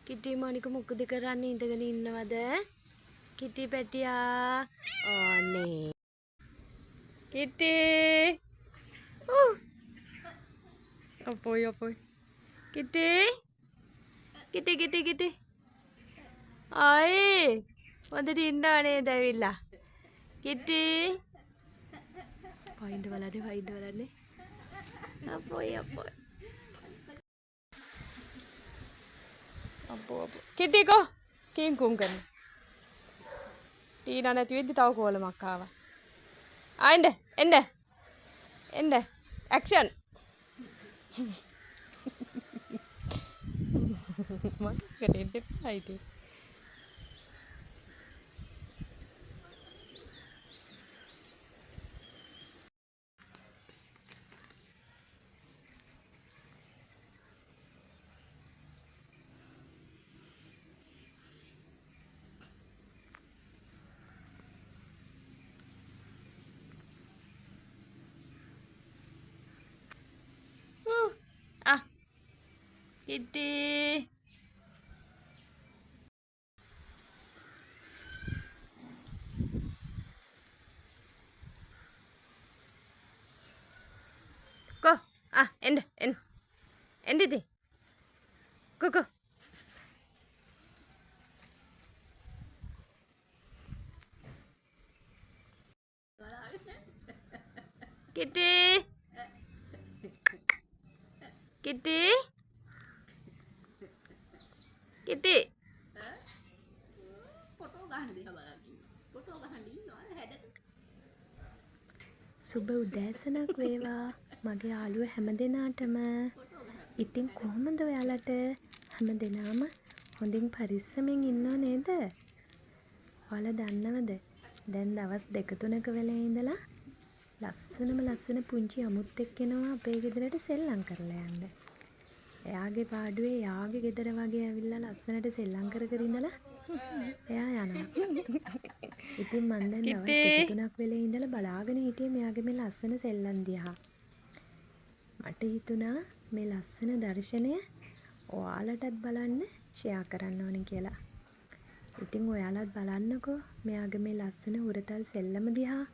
කිටි මොනික මොකද කරන්නේ ඉඳගෙන ඉන්නවද? කිටි පැටියා ඕනේ. කිටි අපොයි කිටි ආයේ හොඳට ඉන්නව නේද ඇවිල්ලා? කිටි පයින්ද බලන්නේ අපොයි කිටි කෝ කිංකුම් කරන ටීනා නැති වෙද්දි තව කෝලමක් ආවා. එන්න ඇක්ෂන් මට කඩෙන්න එපා ඉතින්. Kitty. Go. End it. Go. Kitty. සුබ උදෑසනක් වේවා මගේ යාළුවෝ හැමදෙනාටම. ඉතින් කොහොමද ඔයාලට හැමදෙනාම හොඳින් පරිස්සමෙන් ඉන්නව නේද? ඔයාලා දන්නවද දැන් දවස් 2-3ක වෙලේ ඉඳලා ලස්සන පුංචි අමුත්තෙක් එනවා අපේ ගෙදරට සෙල්ලම් කරලා යන්න. එයාගේ පාඩුවේ යාගේ ගෙදර වගේ ඇවිල්ලා ලස්සනට සෙල්ලම් කර ඉඳලා එයා යනවා. ඉතින් මම දැන් දවස් 2-3ක් වෙලේ ඉඳලා බලාගෙන හිටියේ මෙයාගේ මේ ලස්සන සෙල්ලම් දිහා. මට හිතුණා මේ ලස්සන දර්ශනය ඔයාලටත් බලන්න ෂෙයා කරන්න ඕනේ කියලා. ඉතින් ඔයාලත් බලන්නකෝ මෙයාගේ මේ ලස්සන හුරතල් සෙල්ලම දිහා.